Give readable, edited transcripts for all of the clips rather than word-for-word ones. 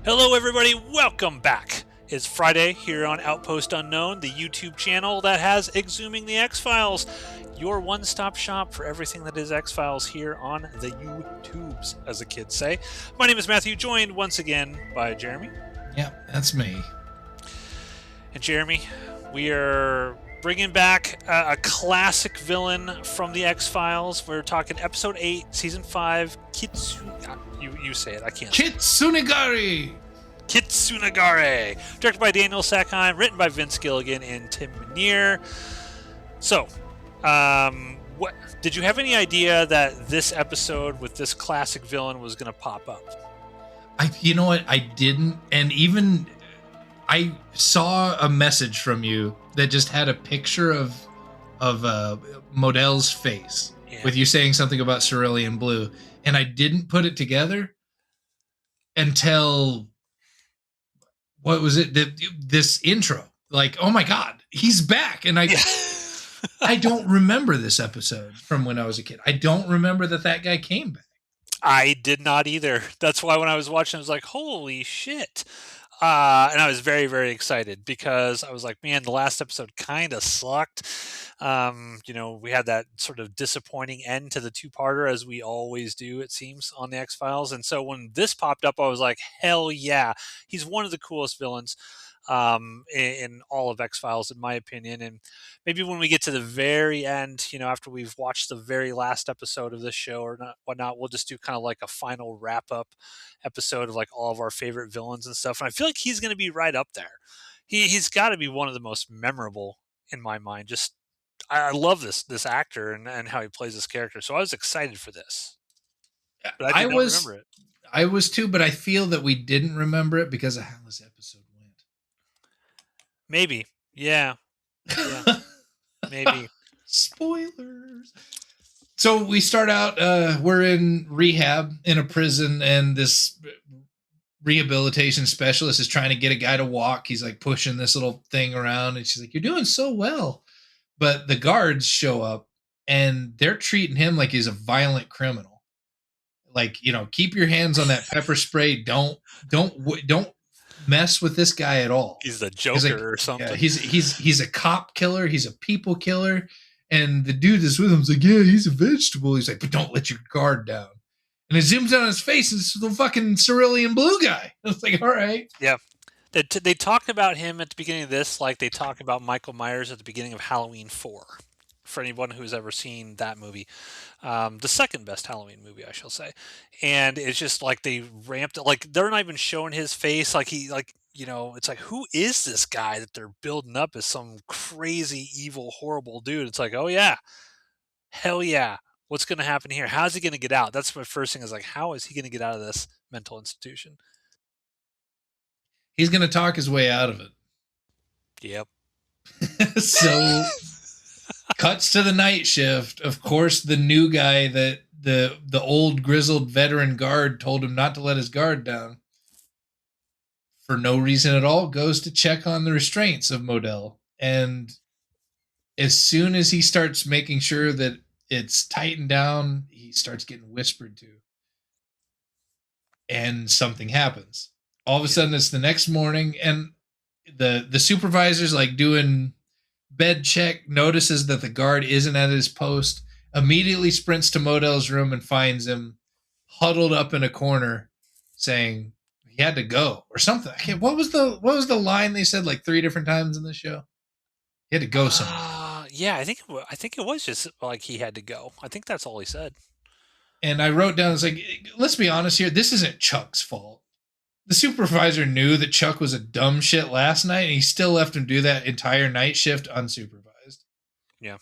Hello, everybody. Welcome back. It's Friday here on Outpost Unknown, the YouTube channel that has eXhuming the X-Files, your one-stop shop for everything that is X-Files here on the YouTubes, as the kids say. My name is Matthew, joined once again by Jeremy. Yep, that's me. And Jeremy, we are bringing back a classic villain from the X-Files. We're talking Episode 8, Season 5, You say it, I can't. KITSUNAGARI! KITSUNAGARI, directed by Daniel Sackheim, written by Vince Gilligan and Tim Minear. So, what did you have any idea that this episode with this classic villain was going to pop up? You know what? I didn't, and even I saw a message from you that just had a picture of Modell's face with you saying something about cerulean blue, and I didn't put it together until what was it? This intro, like, oh my god, he's back, and I don't remember this episode from when I was a kid. I don't remember that guy came back. I did not either. That's why when I was watching, I was like, holy shit. And I was very, very excited because I was like, man, the last episode kind of sucked. We had that sort of disappointing end to the two-parter, as we always do, it seems, on the X-Files. And so when this popped up, I was like, hell yeah. He's one of the coolest villains in all of X-Files, in my opinion. And maybe when we get to the very end, after we've watched the very last episode of this show or whatnot, we'll just do kind of like a final wrap-up episode of like all of our favorite villains and stuff. And I feel like he's going to be right up there. He's got to be one of the most memorable in my mind. Just I love this actor and how he plays this character. So I was excited for this, but I did not remember it. I was too, but I feel that we didn't remember it because of how this episode went. Maybe. Yeah. Maybe. Spoilers. So we start out, we're in rehab in a prison, and this rehabilitation specialist is trying to get a guy to walk. He's like pushing this little thing around, and she's like, you're doing so well. But the guards show up, and they're treating him like he's a violent criminal. Like, keep your hands on that pepper spray. Don't mess with this guy at all. He's the Joker or something. Yeah, he's a cop killer. He's a people killer. And the dude that's with him is like, yeah, he's a vegetable. He's like, but don't let your guard down. And it zooms in on his face, and it's the fucking cerulean blue guy. I was like, all right. Yeah. They talked about him at the beginning of this like they talk about Michael Myers at the beginning of Halloween 4, for anyone who's ever seen that movie. The second best Halloween movie, I shall say. And it's just like they ramped it. Like, they're not even showing his face. It's like, who is this guy that they're building up as some crazy, evil, horrible dude? It's like, oh yeah, hell yeah. What's going to happen here? How's he going to get out? That's my first thing, is like, how is he going to get out of this mental institution? He's going to talk his way out of it. Yep. So cuts to the night shift. Of course, the new guy that the old grizzled veteran guard told him not to let his guard down, for no reason at all, goes to check on the restraints of Modell. And as soon as he starts making sure that it's tightened down, he starts getting whispered to. And something happens. All of a sudden, it's the next morning, and the supervisor's like doing bed check, notices that the guard isn't at his post, immediately sprints to Modell's room and finds him huddled up in a corner, saying he had to go or something. What was the line they said like 3 different times in the show? He had to go somewhere. Yeah, I think it was just like he had to go. I think that's all he said. And I wrote down, it's like, let's be honest here, this isn't Chuck's fault. The supervisor knew that Chuck was a dumb shit last night, and he still left him do that entire night shift unsupervised. Yeah.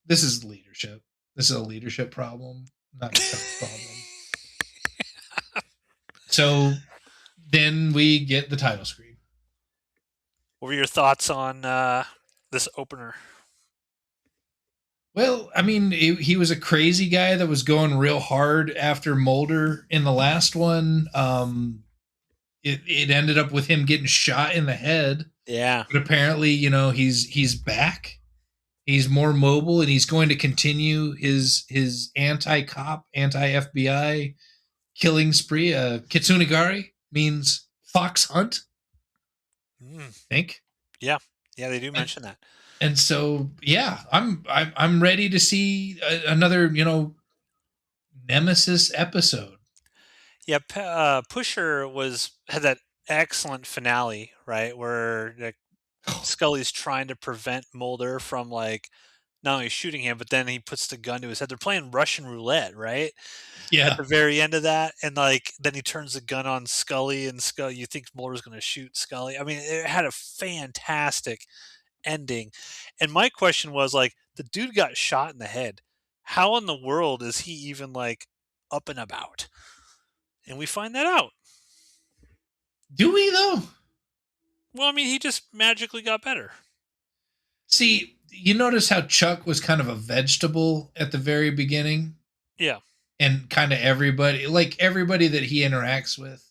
This is leadership. This is a leadership problem, not a Chuck problem. So then we get the title screen. What were your thoughts on this opener? Well, I mean, he was a crazy guy that was going real hard after Mulder in the last one. It ended up with him getting shot in the head. Yeah. But apparently, he's back. He's more mobile, and he's going to continue his anti-cop, anti-FBI killing spree. Kitsunagari means fox hunt, Mm, I think. yeah, yeah, they do And, mention that. and so yeah, I'm ready to see another nemesis episode. Yeah, Pusher had that excellent finale, right, where like, Scully's trying to prevent Mulder from like not only shooting him, but then he puts the gun to his head. They're playing Russian roulette, right? At Yeah. the very end of that, and like then he turns the gun on Scully, and Scully, you think Mulder's going to shoot Scully. I mean, it had a fantastic ending. And my question was like, the dude got shot in the head. How in the world is he even like up and about? And we find that out. Do we though? Well, I mean, he just magically got better. See, you notice how Chuck was kind of a vegetable at the very beginning, Yeah. and kind of everybody that he interacts with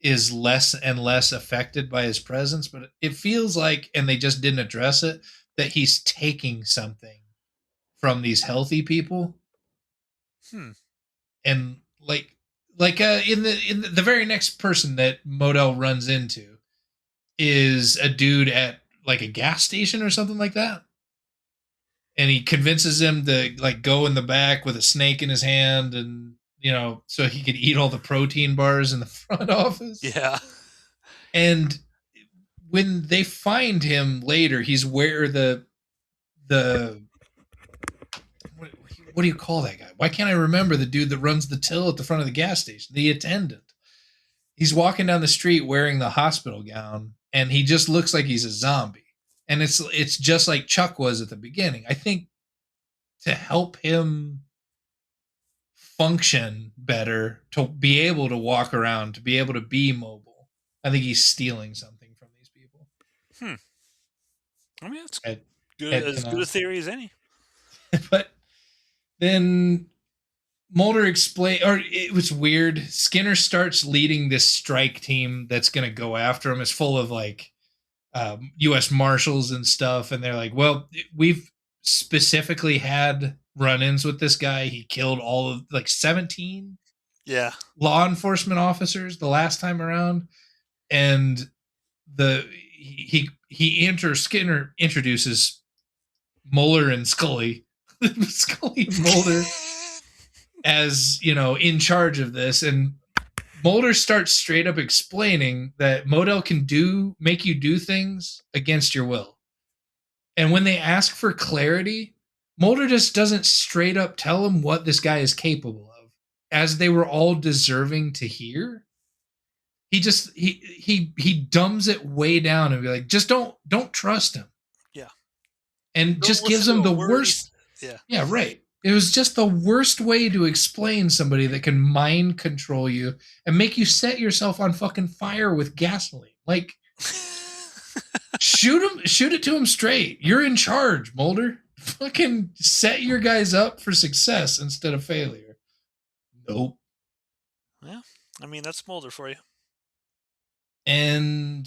is less and less affected by his presence, but it feels like, and they just didn't address it, that he's taking something from these healthy people. Hmm. And in the very next person that Modell runs into is a dude at like a gas station or something like that, and he convinces him to like go in the back with a snake in his hand, and so he could eat all the protein bars in the front office. Yeah. And when they find him later, he's where the what, what do you call that guy? Why can't I remember the dude that runs the till at the front of the gas station? The attendant. He's walking down the street wearing the hospital gown, and he just looks like he's a zombie. And it's just like Chuck was at the beginning. I think to help him function better, to be able to walk around, to be able to be mobile, I think he's stealing something from these people. Hmm. I mean, that's Head, good, head as good a canon. theory as any. But then Mulder explain, or it was weird. Skinner starts leading this strike team that's going to go after him. It's full of like U.S. Marshals and stuff, and they're like, "Well, we've specifically had run-ins with this guy. He killed all of like 17 Yeah. law enforcement officers the last time around." And the he enters Skinner introduces Mueller and Scully, Scully and Mulder as in charge of this, and Mulder starts straight up explaining that Modell can make you do things against your will. And when they ask for clarity, Mulder just doesn't straight up tell him what this guy is capable of, as they were all deserving to hear. He dumbs it way down and be like, just don't trust him, Yeah. and Don't just gives listen to him a the word. worst. Yeah. Yeah, right. It was just the worst way to explain somebody that can mind control you and make you set yourself on fucking fire with gasoline. Like, shoot it to him straight. You're in charge, Mulder. Fucking set your guys up for success instead of failure. Nope. Yeah. I mean, that's Mulder for you. And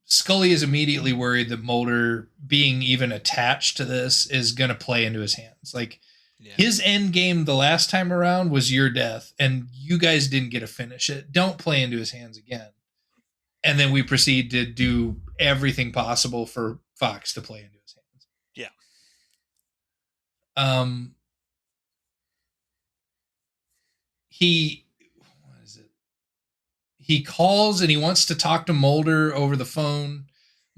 Scully is immediately worried that Mulder being even attached to this is going to play into his hands. Like, Yeah. his end game the last time around was your death, and you guys didn't get to finish it. Don't play into his hands again. And then we proceed to do everything possible for Fox to play into his hands. Yeah. Um, he, what is it? He calls and he wants to talk to Mulder over the phone.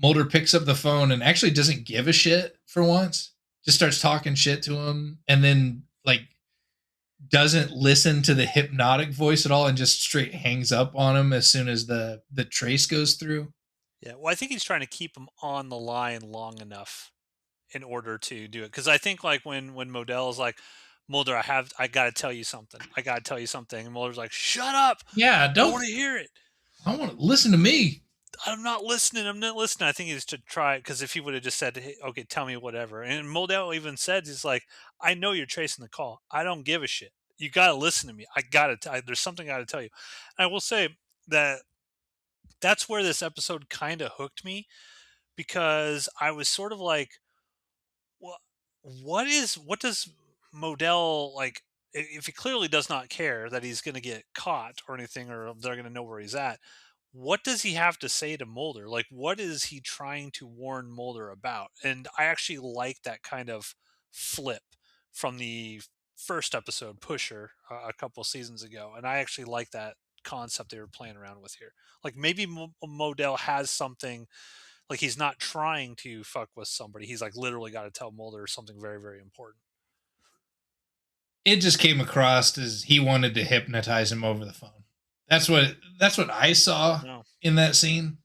Mulder picks up the phone and actually doesn't give a shit for once. Just starts talking shit to him, and then like doesn't listen to the hypnotic voice at all, and just straight hangs up on him as soon as the trace goes through. Yeah. Well, I think he's trying to keep him on the line long enough in order to do it. Because I think like when Modell is like, Mulder, I got to tell you something. I got to tell you something. And Mulder's like, shut up. Yeah, I don't want to hear it. I want to listen to me. I'm not listening. I'm not listening. I think he's to try because if he would have just said, hey, okay, tell me whatever. And Modell even said, he's like, I know you're tracing the call. I don't give a shit. You got to listen to me. I got to, there's something I got to tell you. And I will say that that's where this episode kind of hooked me because I was sort of like, what, what does Modell like? If he clearly does not care that he's going to get caught or anything, or they're going to know where he's at, what does he have to say to Mulder? Like, what is he trying to warn Mulder about? And I actually like that kind of flip from the first episode, Pusher, a couple seasons ago. And I actually like that concept they were playing around with here. Like, maybe Modell has something, like, he's not trying to fuck with somebody. He's like literally got to tell Mulder something very, very important. It just came across as he wanted to hypnotize him over the phone. That's what I saw No. in that scene.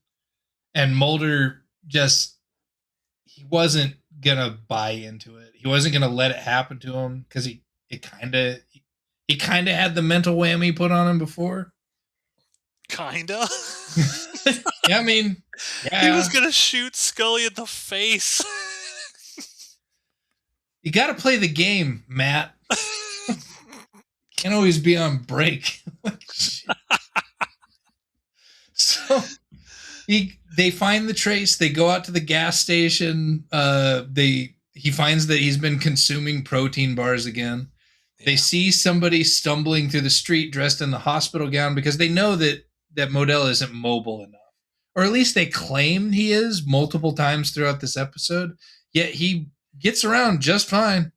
And Mulder just he wasn't gonna buy into it. He wasn't gonna let it happen to him because he kind of had the mental whammy put on him before. Kinda. Yeah, I mean, He was yeah, gonna shoot Scully in the face. you got to play the game, Matt. Can't always be on break. So they find the trace. They go out to the gas station. He finds that he's been consuming protein bars again. Yeah. They see somebody stumbling through the street dressed in the hospital gown because they know that Modell isn't mobile enough, or at least they claim he is multiple times throughout this episode. Yet he gets around just fine.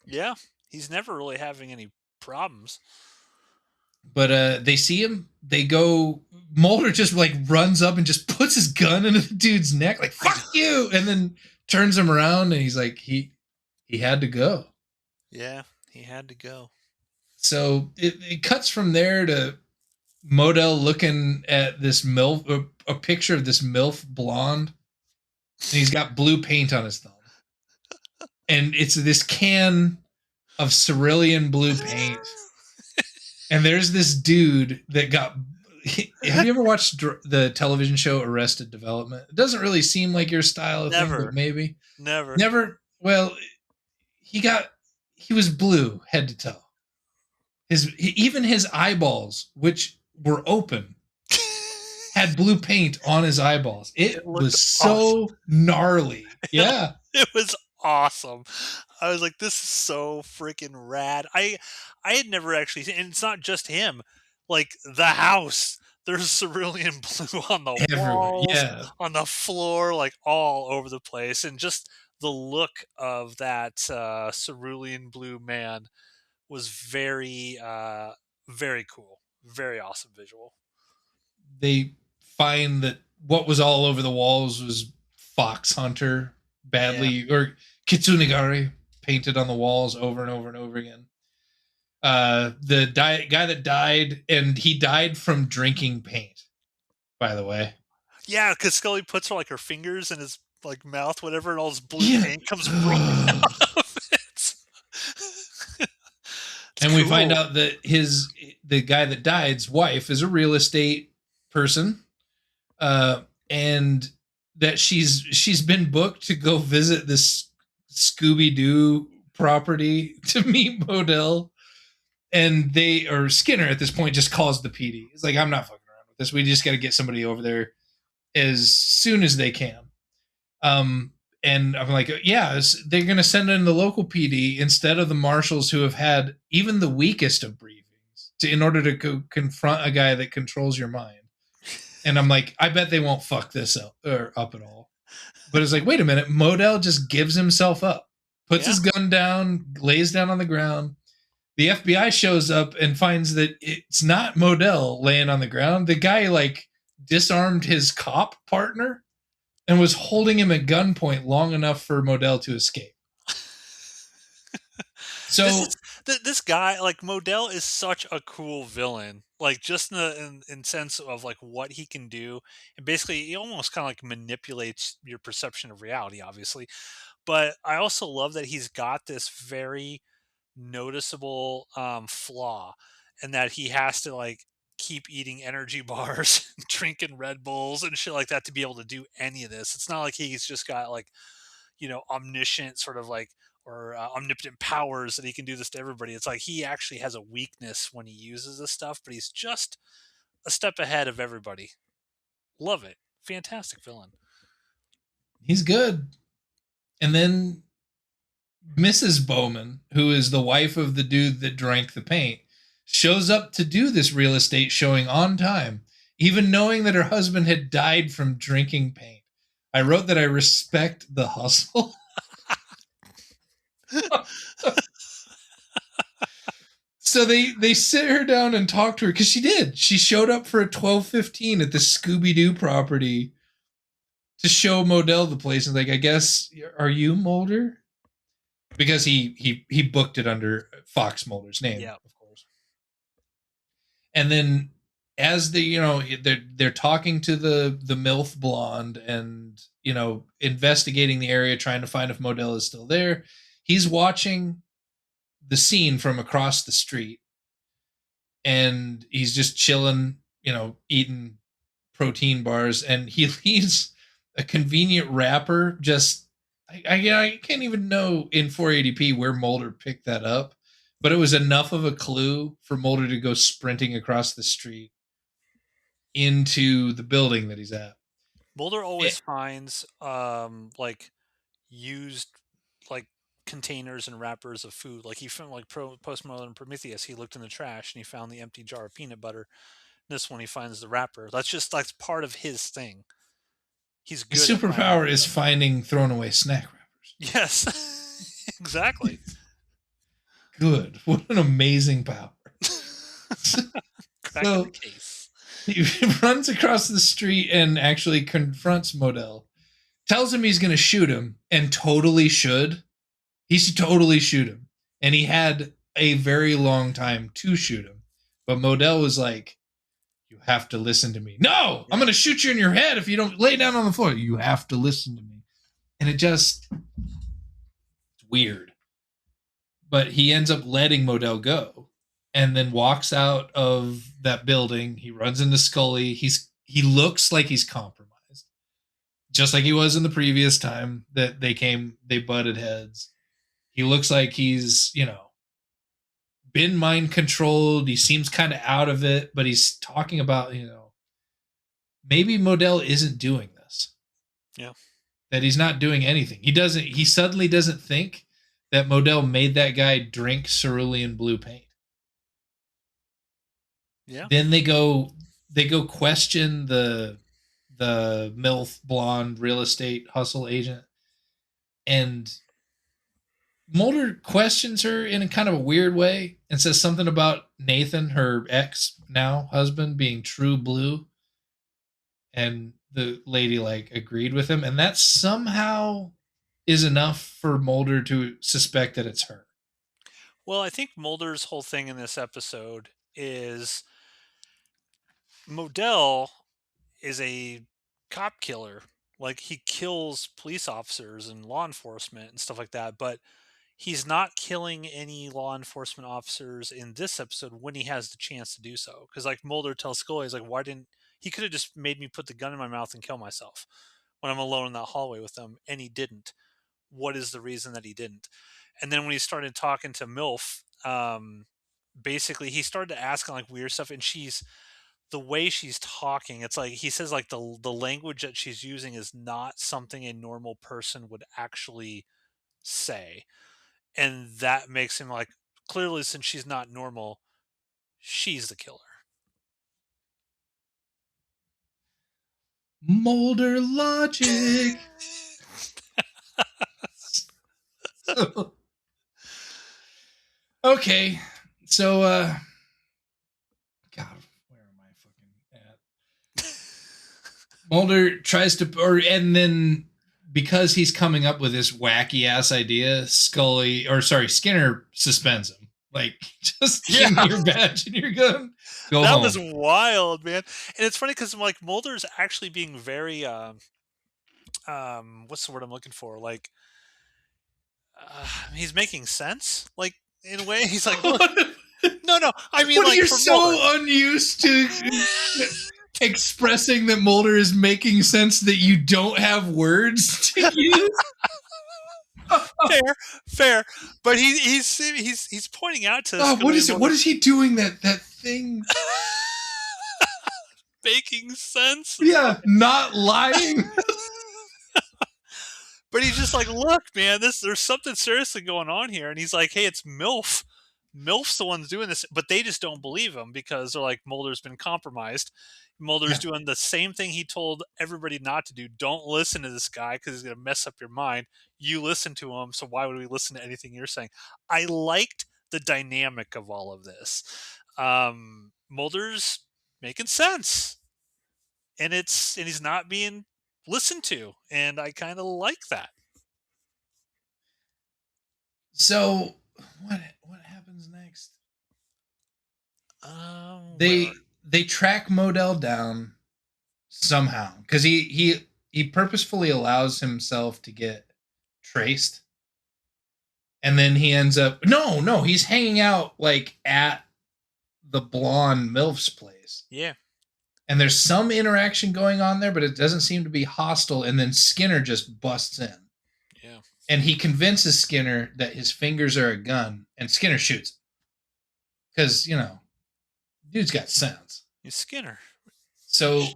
Yeah, he's never really having any problems. But they see him. They go. Mulder just like runs up and just puts his gun into the dude's neck, like "fuck you," and then turns him around, and he's like, he had to go. Yeah, he had to go. So it cuts from there to Modell looking at this MILF, a picture of this MILF blonde, and he's got blue paint on his thumb, and it's this can of cerulean blue paint. And there's this dude that got. Have you ever watched the television show Arrested Development? It doesn't really seem like your style of thing, but maybe. Never. Well, he was blue head to toe. Even his eyeballs, which were open, had blue paint on his eyeballs. It was so awesome. Gnarly. Yeah. It was awesome. I was like, this is so freaking rad. I had never actually seen, and it's not just him. Like the house, there's cerulean blue on the walls, yeah, on the floor, like all over the place, and just the look of that cerulean blue man was very, very cool, very awesome visual. They find that what was all over the walls was Fox Hunter badly or Kitsunagari painted on the walls over and over and over again. The guy that died, and he died from drinking paint, by the way. Yeah, because Scully puts her fingers in his mouth, whatever, and all this blue paint comes right out of it. And we find out that the guy that died's wife is a real estate person, and that she's been booked to go visit this Scooby-Doo property to meet Modell. And Skinner at this point just calls the PD. He's like, I'm not fucking around with this. We just got to get somebody over there as soon as they can. And I'm like, yeah, they're going to send in the local PD instead of the marshals who have had even the weakest of briefings in order to go confront a guy that controls your mind. And I'm like, I bet they won't fuck this up at all. But it's like, wait a minute. Modell just gives himself up, puts his gun down, lays down on the ground. The FBI shows up and finds that it's not Modell laying on the ground. The guy disarmed his cop partner and was holding him at gunpoint long enough for Modell to escape. So this guy, Modell, is such a cool villain. Just in sense of what he can do, and basically he almost kind of manipulates your perception of reality, obviously. But I also love that he's got this very noticeable flaw, and that he has to keep eating energy bars, drinking Red Bulls and shit like that to be able to do any of this. It's not like he's just got omniscient sort of or omnipotent powers that he can do this to everybody. It's like he actually has a weakness when he uses this stuff, but he's just a step ahead of everybody. Love it. Fantastic villain. He's good. And then Mrs. Bowman, who is the wife of the dude that drank the paint, shows up to do this real estate showing on time. even knowing that her husband had died from drinking paint. I wrote that I respect the hustle. So they sit her down and talk to her because she did. She showed up for a 12:15 at the Scooby Doo property to show Modell the place. And like, I guess, are you Mulder? Because he booked it under Fox Mulder's name, Yeah. of course. And then as they're talking to the MILF blonde and investigating the area, trying to find if Modell is still there, he's watching the scene from across the street, and he's just chilling, eating protein bars, and he leaves a convenient wrapper. Just I can't even know in 480p where Mulder picked that up, but it was enough of a clue for Mulder to go sprinting across the street into the building that he's at. Mulder It, always finds like used like containers and wrappers of food. Like he found like Postmodern Prometheus, he looked in the trash and he found the empty jar of peanut butter. This one he finds the wrapper. That's part of his thing. He's his good at finding superpower is stuff. finding thrown away snack wrappers. Yes. Exactly. Good. What an amazing power. Cracking So the case. he runs across the street and actually confronts Modell, tells him he's going to shoot him, and totally should. He should totally shoot him. And he had a very long time to shoot him. But Modell was like, you have to listen to me. No, I'm going to shoot you in your head if you don't lay down on the floor. You have to listen to me. And it's weird. But he ends up letting Modell go and then walks out of that building. He runs into Scully. He looks like he's compromised, just like he was in the previous time that they butted heads. He looks like he's, been mind controlled. He seems kind of out of it, but he's talking about, maybe Modell isn't doing this. Yeah. That he's not doing anything. He suddenly doesn't think that Modell made that guy drink cerulean blue paint. Yeah. Then they go question the MILF blonde real estate hustle agent, and Mulder questions her in a kind of a weird way and says something about Nathan, her ex now husband, being true blue, and the lady like agreed with him, and that somehow is enough for Mulder to suspect that it's her. Well, I think Mulder's whole thing in this episode is Modell is a cop killer. Like he kills police officers and law enforcement and stuff like that, but he's not killing any law enforcement officers in this episode when he has the chance to do so. Because like Mulder tells Scully, he's like, why didn't he could have just made me put the gun in my mouth and kill myself when I'm alone in that hallway with them, and he didn't. What is the reason that he didn't? And then when he started talking to MILF, basically he started to ask like weird stuff, and the way she's talking, it's like he says like the language that she's using is not something a normal person would actually say, and that makes him like, clearly since she's not normal, she's the killer. Mulder logic. So, okay, so God, where am I fucking at? Mulder tries to, and then because he's coming up with this wacky ass idea, Skinner suspends him. Like, just give me your badge and your gun. Go that home. was wild, man. And it's funny because like Mulder's actually being very what's the word I'm looking for? Like he's making sense. Like in a way, he's like, look, no. I mean, like you're for so Mulder. unused to expressing that Mulder is making sense that you don't have words to use. fair, but he's pointing out to what is it? What is he doing? That thing making sense. Yeah, not lying. But he's just like, look, man, there's something seriously going on here, and he's like, hey, it's MILF, Milf's the one's doing this, but they just don't believe him because they're like, Mulder's been compromised. Mulder's Yeah. doing the same thing he told everybody not to do. Don't listen to this guy because he's going to mess up your mind. You listen to him, so why would we listen to anything you're saying? I liked the dynamic of all of this. Mulder's making sense, and he's not being listened to, and I kind of like that. So what happens next? Where are They track Modell down somehow because he purposefully allows himself to get traced, and then he ends up no he's hanging out like at the blonde milf's place, yeah, and there's some interaction going on there, but it doesn't seem to be hostile. And then Skinner just busts in, yeah, and he convinces Skinner that his fingers are a gun, and Skinner shoots because dude's got sense. he's Skinner. So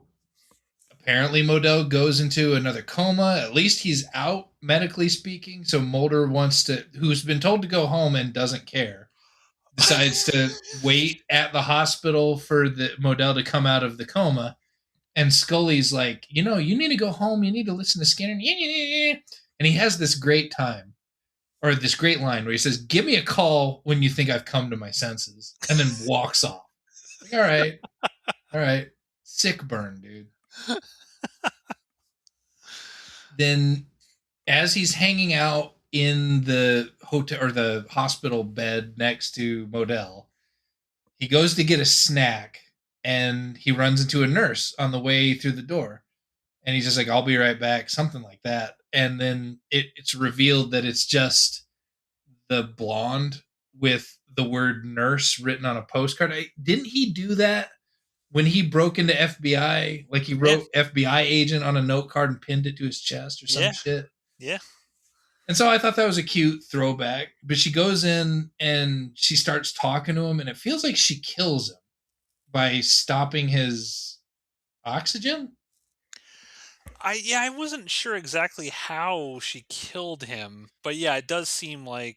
apparently Modell goes into another coma. At least he's out, medically speaking. So Mulder who's been told to go home and doesn't care, decides to wait at the hospital for the Modell to come out of the coma. And Scully's like, you need to go home. You need to listen to Skinner. And he has this great time, or this great line where he says, "Give me a call when you think I've come to my senses," and then walks off. Like, all right. Sick burn, dude. Then as he's hanging out in the hotel or the hospital bed next to Modell, he goes to get a snack and he runs into a nurse on the way through the door. And he's just like, "I'll be right back," something like that. And then it's revealed that it's just the blonde with the word nurse written on a postcard. Didn't he do that when he broke into FBI? Like he Yeah, wrote FBI agent on a note card and pinned it to his chest or some yeah, shit. yeah. And so I thought that was a cute throwback. But she goes in and she starts talking to him, and it feels like she kills him by stopping his oxygen. I wasn't sure exactly how she killed him, but yeah, it does seem like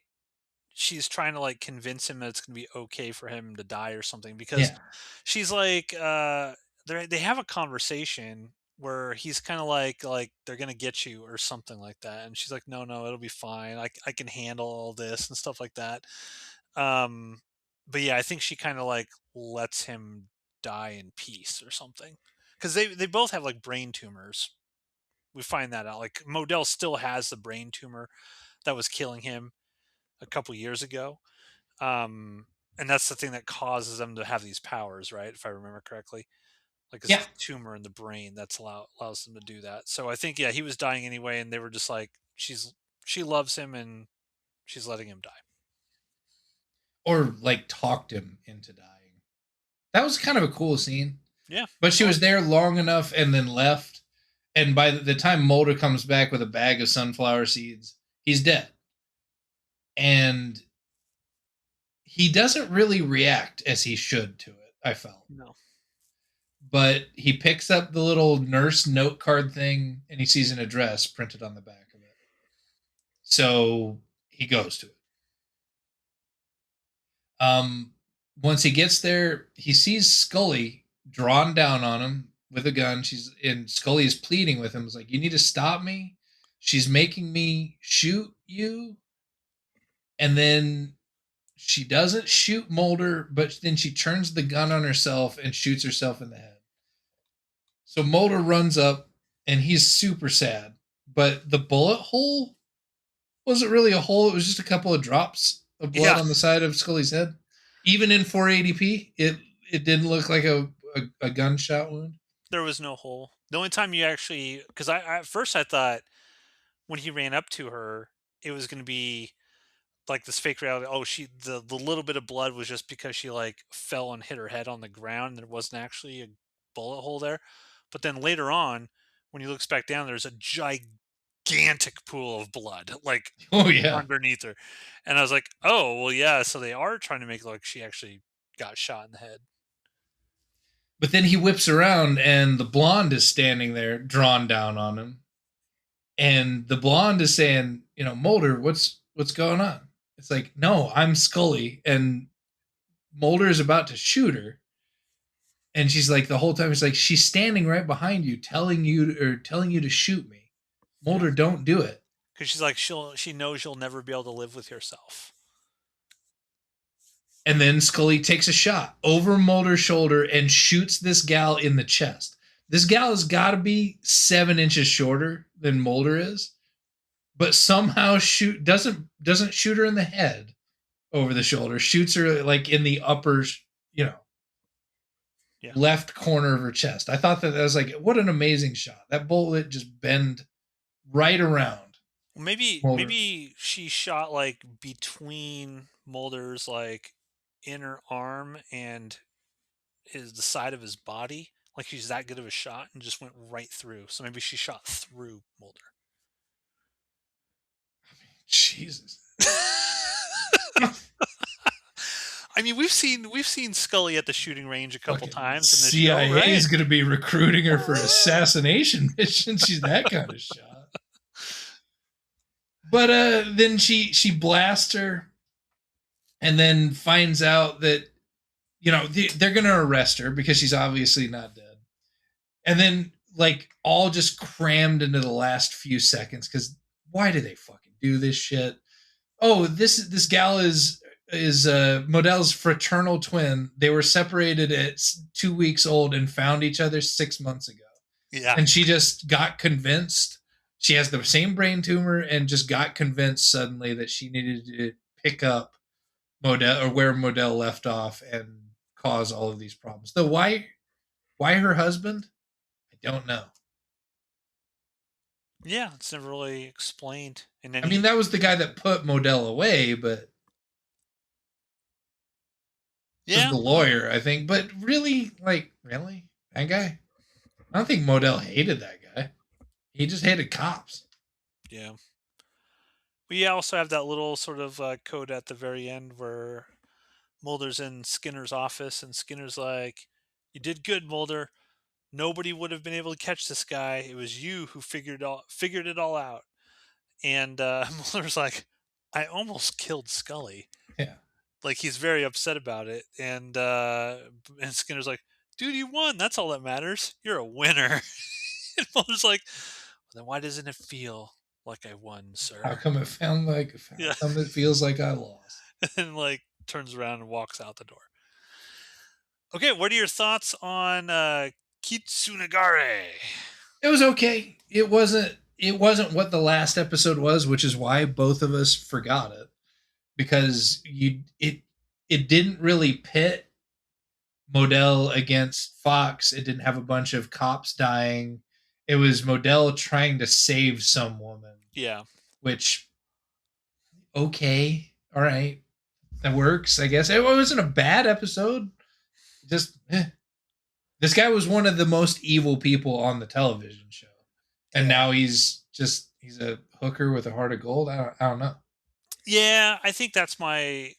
she's trying to like convince him that it's gonna be okay for him to die or something because Yeah. she's like they have a conversation where he's kind of like they're gonna get you or something like that, and she's like, no, it'll be fine. I can handle all this and stuff like that. Um, but yeah, I think she kind of like lets him die in peace or something because they both have like brain tumors. We find that out. Like Modell still has the brain tumor that was killing him a couple years ago. Um, and that's the thing that causes them to have these powers, right? If I remember correctly, like it's Yeah. the tumor in the brain that's allows them to do that. So I think yeah, he was dying anyway, and they were just like, she loves him and she's letting him die. Or like talked him into dying. That was kind of a cool scene. Yeah, But she I was like there long enough and then left. And by the time Mulder comes back with a bag of sunflower seeds, he's dead. And he doesn't really react as he should to it, I felt. no. But he picks up the little nurse note card thing and he sees an address printed on the back of it. So he goes to it. Um, Once he gets there, he sees Scully drawn down on him with a gun. Scully is pleading with him. It's like, "You need to stop me. She's making me shoot you." And then she doesn't shoot Mulder, but then she turns the gun on herself and shoots herself in the head. So Mulder runs up and he's super sad. But the bullet hole wasn't really a hole, it was just a couple of drops of blood Yeah, on the side of Scully's head. Even in 480p, it didn't look like a gunshot wound. there was no hole. The only time you actually, because I at first I thought when he ran up to her, it was going to be like this fake reality. Oh, the little bit of blood was just because she like fell and hit her head on the ground. And there wasn't actually a bullet hole there. But then later on, when he looks back down, there's a gigantic pool of blood like Oh yeah. underneath her, and I was like, oh well, yeah. So they are trying to make it like she actually got shot in the head. But then he whips around and the blonde is standing there drawn down on him. And the blonde is saying, "Mulder, what's going on?" It's like, "No, I'm Scully." And Mulder is about to shoot her, and she's like the whole time it's like she's standing right behind you, telling you to shoot me. Yeah, Mulder, don't do it. because she's like she knows you'll never be able to live with yourself. And then Scully takes a shot over Mulder's shoulder and shoots this gal in the chest. This gal has got to be 7 inches shorter than Mulder is, but somehow doesn't shoot her in the head over the shoulder. Shoots her like in the upper, you know, Yeah. left corner of her chest. I thought that was like what an amazing shot. That bullet just bend right around Well, maybe Mulder. maybe she shot like between Mulder's like inner arm and the side of his body. Like she's that good of a shot and just went right through. So maybe she shot through Mulder. Jesus. I mean, we've seen Scully at the shooting range a couple Fucking times in this show, CIA right? is going to be recruiting her for assassination missions. She's that kind of shot. But then she blasts her, and then finds out that they're going to arrest her because she's obviously not dead. And then like all just crammed into the last few seconds because why do they fucking do this shit? Oh, this gal is Modell's fraternal twin. They were separated at 2 weeks old and found each other 6 months ago. Yeah. And she just got convinced. She has the same brain tumor and just got convinced suddenly that she needed to pick up Modell or where Modell left off and cause all of these problems. Though why her husband? I don't know. Yeah, it's never really explained in I mean, any. that was the guy that put Modell away, but was Yeah, the lawyer, I think. But really, like, really? That guy? I don't think Modell hated that guy. He just hated cops. yeah. We also have that little sort of code at the very end where Mulder's in Skinner's office, and Skinner's like, "You did good, Mulder. Nobody would have been able to catch this guy. It was you who figured it all out." And Mulder's like, "I almost killed Scully." Yeah. Like he's very upset about it, and Skinner's like, "Dude, you won. That's all that matters. You're a winner." And Mulder's like, "Well, then why doesn't it feel like I won, How sir?" come how Yeah, come it feels like I lost? and like turns around and walks out the door. Okay, what are your thoughts on Kitsunagari? It was okay. It wasn't what the last episode was, which is why both of us forgot it. Because it didn't really pit Modell against Fox. It didn't have a bunch of cops dying. It was Modell trying to save some woman, Yeah, which okay, all right, that works. I guess it wasn't a bad episode. Just this guy was one of the most evil people on the television show, and yeah, now he's a hooker with a heart of gold. I don't know. yeah. I think that's my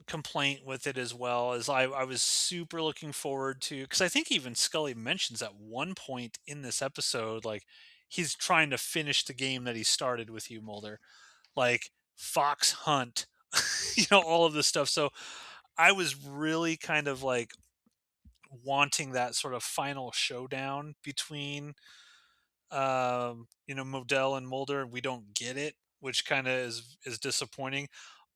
complaint with it as well. Is I was super looking forward to, because I think even Scully mentions at one point in this episode, like he's trying to finish the game that he started with you, Mulder, like Fox Hunt, all of this stuff. So I was really kind of like wanting that sort of final showdown between Modell and Mulder. We don't get it, which kind of is disappointing.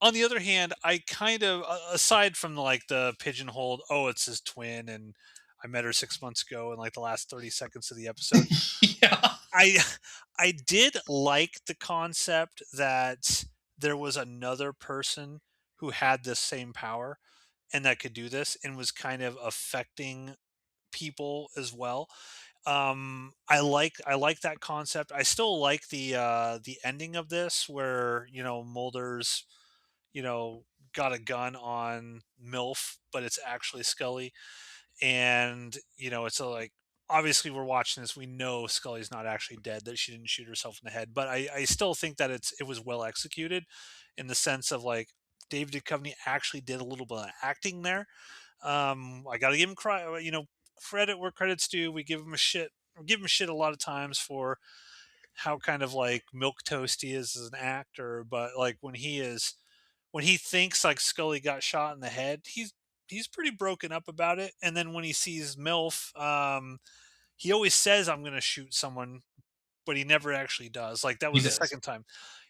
On the other hand, I kind of aside from like the pigeonholed, oh, it's his twin, and I met her 6 months ago, in like the last 30 seconds of the episode, Yeah. I I did like the concept that there was another person who had this same power and that could do this and was kind of affecting people as well. I like that concept. I still like the ending of this where, Mulder's, you know, got a gun on MILF, but it's actually Scully. And, it's like obviously we're watching this, we know Scully's not actually dead, that she didn't shoot herself in the head. But I still think that it was well executed in the sense of like David Duchovny actually did a little bit of acting there. I gotta give him credit where credit's due. We give him shit a lot of times for how kind of like milk toast he is as an actor, but like when he thinks like Scully got shot in the head, he's pretty broken up about it. And then when he sees MILF, he always says, "I'm going to shoot someone," but he never actually does. Like that He was the does. second time.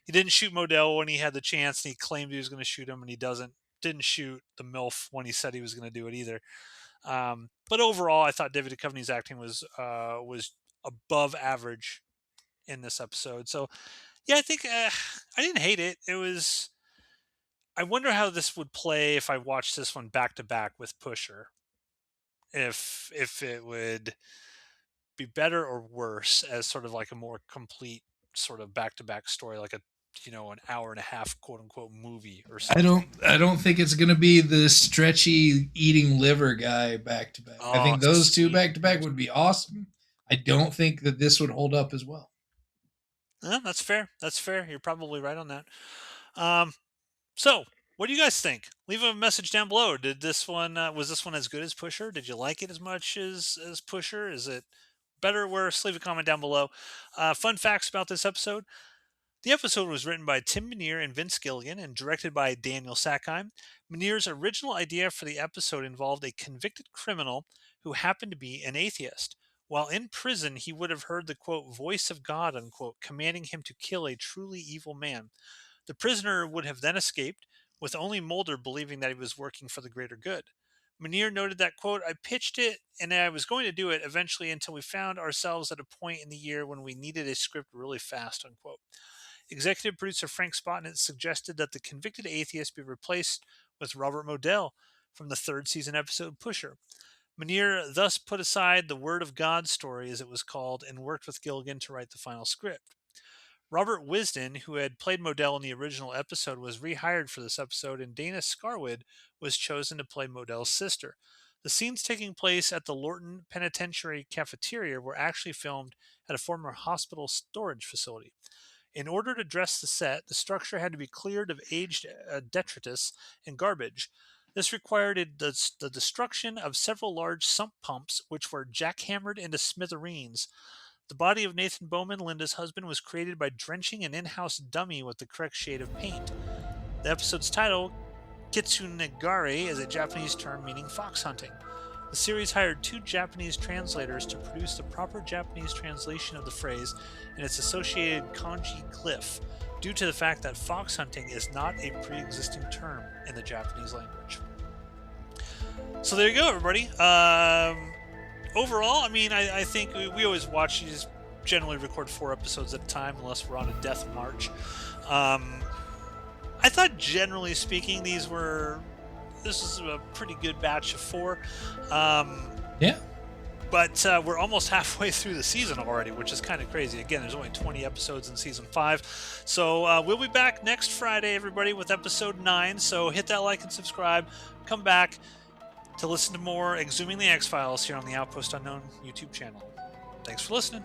He didn't shoot Modell when he had the chance, and he claimed he was going to shoot him, and he doesn't. Didn't shoot the MILF when he said he was going to do it either. But overall, I thought David Duchovny's acting was above average in this episode. So yeah, I think I didn't hate it. It was. I wonder how this would play if I watched this one back to back with Pusher. If it would be better or worse as sort of like a more complete sort of back to back story, like a an hour and a half quote unquote movie or something. I don't think it's going to be the stretchy eating liver guy back to back. I Oh, think those two sweet. back to back would be awesome. I don't think that this would hold up as well. That's fair. That's fair. You're probably right on that. Um, so what do you guys think? Leave a message down below. Did this one was this one as good as Pusher? Did you like it as much as Pusher? Is it better or worse? Leave a comment down below. Fun facts about this episode. The episode was written by Tim Minear and Vince Gilligan and directed by Daniel Sackheim. Minear's original idea for the episode involved a convicted criminal who happened to be an atheist. While in prison, he would have heard the quote, voice of God, unquote, commanding him to kill a truly evil man. The prisoner would have then escaped, with only Mulder believing that he was working for the greater good. Minear noted that, quote, I pitched it and I was going to do it eventually until we found ourselves at a point in the year when we needed a script really fast, unquote. Executive producer Frank Spotnitz suggested that the convicted atheist be replaced with Robert Modell from the third season episode Pusher. Minear thus put aside the Word of God story, as it was called, and worked with Gilligan to write the final script. Robert Wisden, who had played Modell in the original episode, was rehired for this episode, and Dana Scarwood was chosen to play Modell's sister. The scenes taking place at the Lorton Penitentiary cafeteria were actually filmed at a former hospital storage facility. In order to dress the set, the structure had to be cleared of aged detritus and garbage. This required the destruction of several large sump pumps, which were jackhammered into smithereens. The body of Nathan Bowman, Linda's husband, was created by drenching an in-house dummy with the correct shade of paint. The episode's title, KITSUNAGARI, is a Japanese term meaning fox hunting. The series hired 2 Japanese translators to produce the proper Japanese translation of the phrase and its associated kanji glyph, due to the fact that fox hunting is not a pre-existing term in the Japanese language. So there you go, everybody. Overall, I mean, I think we always watch, you just generally record 4 episodes at a time unless we're on a death march. I thought, generally speaking, this is a pretty good batch of 4. Yeah. But we're almost halfway through the season already, which is kind of crazy. Again, there's only 20 episodes in season 5. So we'll be back next Friday, everybody, with episode 9. So hit that like and subscribe. Come back to listen to more Exhuming the X-Files here on the Outpost Unknown YouTube channel. Thanks for listening.